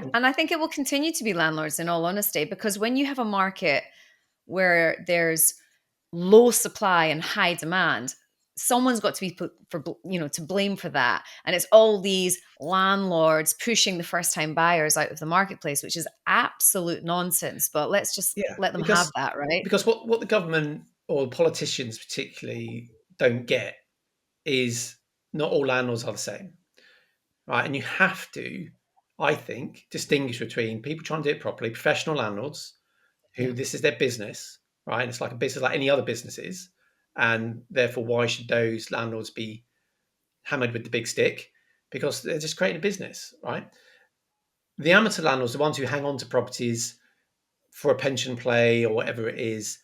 Yeah. And I think it will continue to be landlords, in all honesty, because when you have a market where there's low supply and high demand, someone's got to be put for, to blame for that. And it's all these landlords pushing the first time buyers out of the marketplace, which is absolute nonsense. But let's just Yeah, let them have that, right? because what the government or politicians particularly don't get is not all landlords are the same, right? And you have to, I think, distinguish between people trying to do it properly, professional landlords who Yeah. this is their business, right? And it's like a business like any other businesses, and therefore, why should those landlords be hammered with the big stick? Because they're just creating a business, right? The amateur landlords, the ones who hang on to properties for a pension play or whatever it is,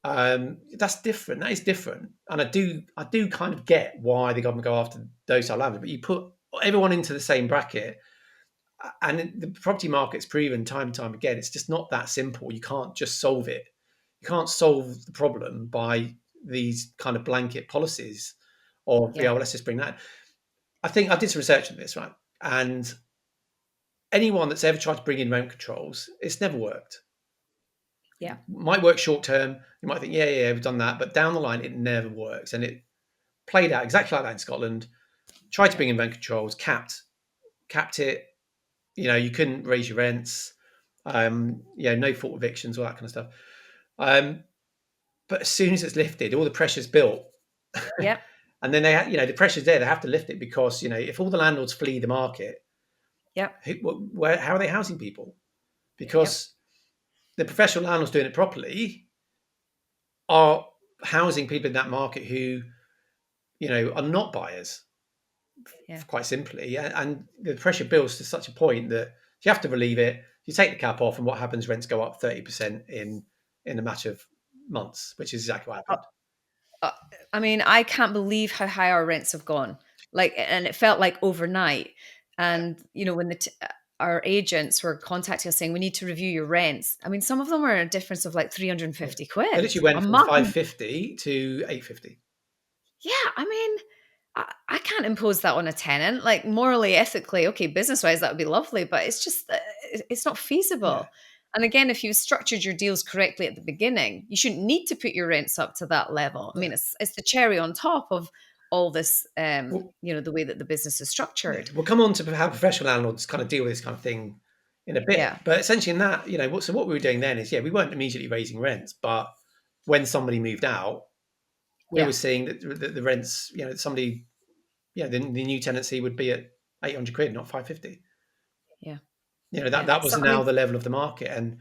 that's different. That is different, and I do kind of get why the government go after those type of landlords. But you put everyone into the same bracket, and the property market's proven time and time again, it's just not that simple. You can't just solve it. You can't solve the problem by these kind of blanket policies of, yeah, Yeah. well, let's just bring that. I think I did some research on this, right? And anyone that's ever tried to bring in rent controls, it's never worked. Yeah. Might work short term. You might think, yeah, we've done that, but down the line, it never works. And it played out exactly like that in Scotland. Tried to Yeah. bring in rent controls, capped it. You couldn't raise your rents. No fault evictions, all that kind of stuff. But as soon as it's lifted, all the pressure's built, Yeah. and then the pressure's there. They have to lift it because if all the landlords flee the market, Yeah. how are they housing people? Yeah. Because the professional landlords doing it properly are housing people in that market who are not buyers, Yeah. quite simply, and the pressure builds to such a point that you have to relieve it. You take the cap off, and what happens? Rents go up 30% in a matter of months, which is exactly what happened. Uh, I mean, I can't believe how high our rents have gone. And it felt like overnight. And when our agents were contacting us saying we need to review your rents. I mean, some of them were a difference of like 350 They quid literally a went from month. 550 to 850. Yeah, I mean, I can't impose that on a tenant. Like morally, ethically, okay, business wise, that would be lovely, but it's just it's not Yeah. feasible. And again, if you've structured your deals correctly at the beginning, you shouldn't need to put your rents up to that level. I Yeah. mean, it's the cherry on top of all this, Well, the way that the business is yeah. structured. We'll come on to how professional landlords kind of deal with this kind of thing in a bit. Yeah, But essentially, in that, what we were doing then is, we weren't immediately raising rents, but when somebody moved out, we yeah, were seeing that the rents, somebody, the new tenancy would be at 800 quid, not 550. yeah, That yeah. that So was I mean, now the level of the market, and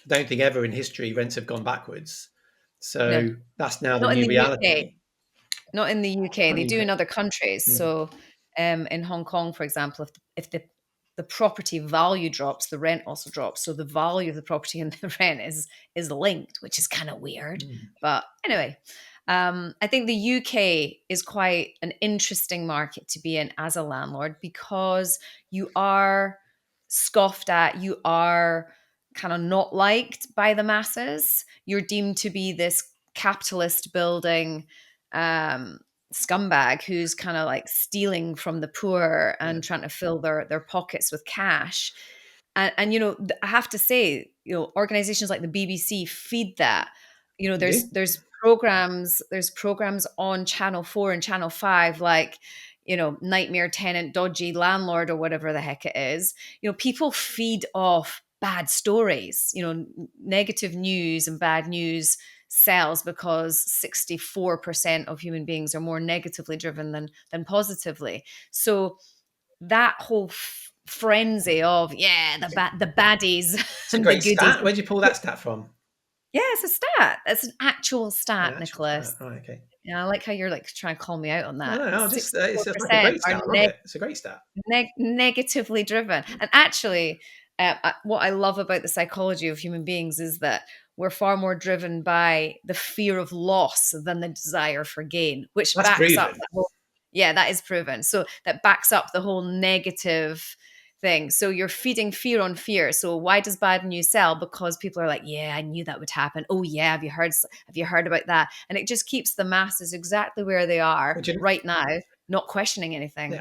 I don't think ever in history rents have gone backwards. no, So that's now the not in new the UK. reality. Not in the UK. Not They in the do UK. in other countries. Mm. So, in Hong Kong, for example, if the property value drops, the rent also drops. So the value of the property and the rent is linked, which is kind of weird. Mm. But anyway, I think the UK is quite an interesting market to be in as a landlord because you are scoffed at, you are kind of not liked by the masses. You're deemed to be this capitalist building scumbag who's kind of like stealing from the poor Yeah, and trying to fill their pockets with cash. And I have to say, organizations like the BBC feed that. you do. There's programs on Channel 4 and Channel 5, like, Nightmare Tenant, Dodgy Landlord, or whatever the heck it is. People feed off bad stories, negative news and bad news sells because 64% of human beings are more negatively driven than positively. So that whole frenzy of the baddies It's a and the great goodies. stat. Where'd you pull that stat from? Yeah, it's a stat. It's an actual An stat, actual Nicholas. stat. Right, okay. Yeah, I like how you're like trying to call me out on No, that. no, no. Just it's like a 64% great are stat. I love it. It's a great stat. negatively driven. And actually, what I love about the psychology of human beings is that we're far more driven by the fear of loss than the desire for gain, which That's backs up proven. the whole. Yeah, that is proven. So that backs up the whole negative thing. So you're feeding fear on fear. So why does bad news sell? Because people are like, yeah, I knew that would happen. Oh yeah, have you heard about that? And it just keeps the masses exactly where they are But right now, not questioning anything. yeah,